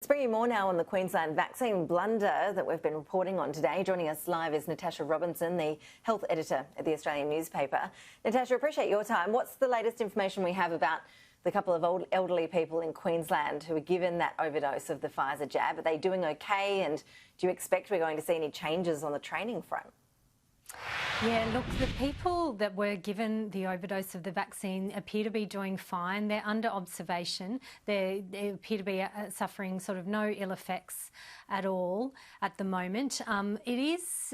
Let's bring you more now on the Queensland vaccine blunder that we've been reporting on today. Joining us live is Natasha Robinson, the health editor at the Australian newspaper. Natasha, appreciate your time. What's the latest information we have about the couple of elderly people in Queensland who were given that overdose of the Pfizer jab? Are they doing okay, and do you expect we're going to see any changes on the training front? Yeah, look, the people that were given the overdose of the vaccine appear to be doing fine. They're under observation. They appear to be suffering sort of no ill effects at all at the moment. It is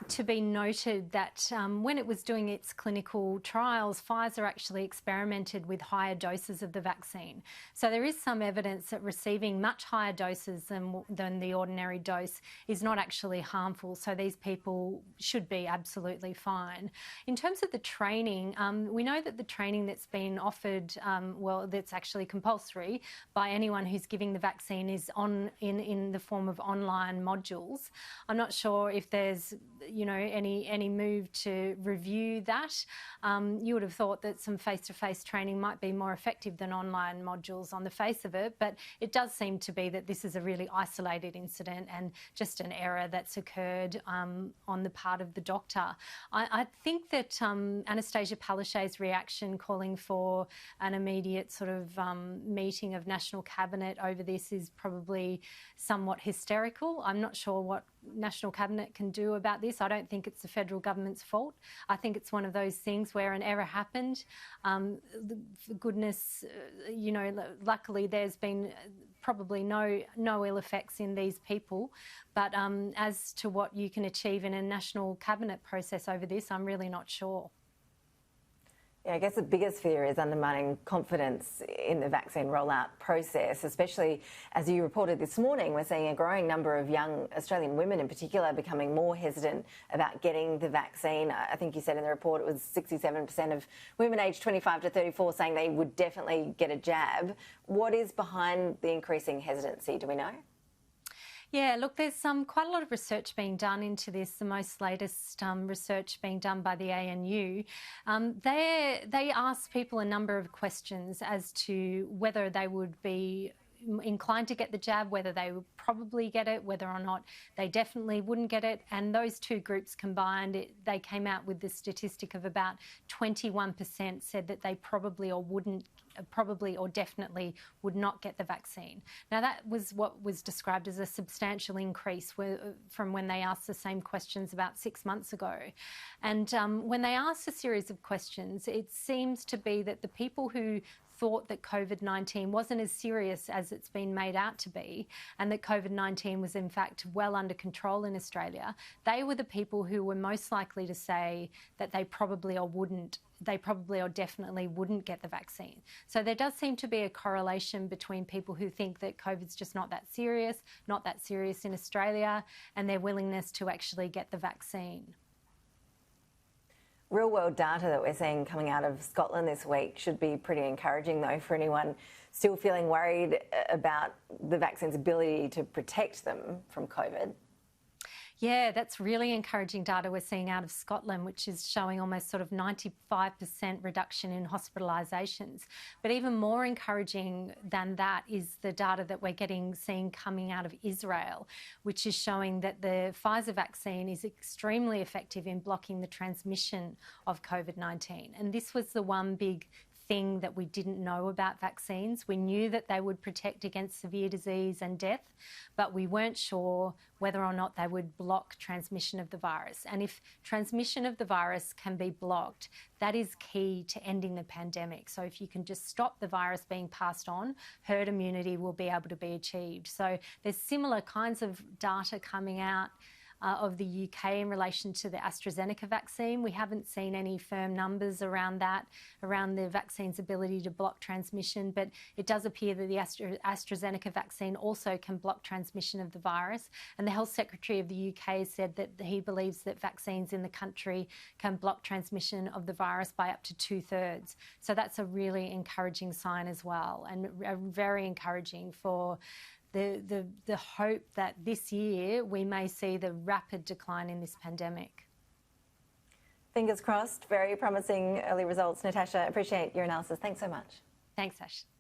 to be noted that when it was doing its clinical trials, Pfizer actually experimented with higher doses of the vaccine. So there is some evidence that receiving much higher doses than the ordinary dose is not actually harmful. So these people should be absolutely fine. In terms of the training, we know that the training that's been offered, that's actually compulsory by anyone who's giving the vaccine is in the form of online modules. I'm not sure if there's any move to review that. You would have thought that some face-to-face training might be more effective than online modules on the face of it, but it does seem to be that this is a really isolated incident and just an error that's occurred on the part of the doctor. I think that Anastasia Palaszczuk's reaction calling for an immediate sort of meeting of National Cabinet over this is probably somewhat hysterical. I'm not sure what National Cabinet can do about this. I don't think it's the federal government's fault. I think it's one of those things where an error happened. For goodness, luckily there's been probably no ill effects in these people. But as to what you can achieve in a National Cabinet process over this, I'm really not sure. Yeah, I guess the biggest fear is undermining confidence in the vaccine rollout process, especially as you reported this morning. We're seeing a growing number of young Australian women in particular becoming more hesitant about getting the vaccine. I think you said in the report it was 67% of women aged 25 to 34 saying they would definitely get a jab. What is behind the increasing hesitancy, do we know? Yeah, look, there's quite a lot of research being done into this, the most latest research being done by the ANU. They asked people a number of questions as to whether they would be inclined to get the jab, whether they would probably get it, whether or not they definitely wouldn't get it. And those two groups combined, they came out with the statistic of about 21% said that they probably or definitely would not get the vaccine. Now, that was what was described as a substantial increase from when they asked the same questions about 6 months ago. And when they asked a series of questions, it seems to be that the people who thought that COVID-19 wasn't as serious as it's been made out to be, and that COVID-19 was in fact well under control in Australia, they were the people who were most likely to say that they probably or definitely wouldn't get the vaccine. So there does seem to be a correlation between people who think that COVID's just not that serious in Australia, and their willingness to actually get the vaccine. Real-world data that we're seeing coming out of Scotland this week should be pretty encouraging, though, for anyone still feeling worried about the vaccine's ability to protect them from COVID. Yeah, that's really encouraging data we're seeing out of Scotland, which is showing almost sort of 95% reduction in hospitalisations. But even more encouraging than that is the data that we're seeing coming out of Israel, which is showing that the Pfizer vaccine is extremely effective in blocking the transmission of COVID-19. And this was the one big thing that we didn't know about vaccines. We knew that they would protect against severe disease and death, but we weren't sure whether or not they would block transmission of the virus. And if transmission of the virus can be blocked, that is key to ending the pandemic. So if you can just stop the virus being passed on, herd immunity will be able to be achieved. So there's similar kinds of data coming out of the UK in relation to the AstraZeneca vaccine. We haven't seen any firm numbers around that, around the vaccine's ability to block transmission, but it does appear that the AstraZeneca vaccine also can block transmission of the virus. And the Health Secretary of the UK said that he believes that vaccines in the country can block transmission of the virus by up to 2/3. So that's a really encouraging sign as well, and very encouraging for the hope that this year we may see the rapid decline in this pandemic. Fingers crossed. Very promising early results. Natasha, appreciate your analysis. Thanks so much. Thanks, Ash.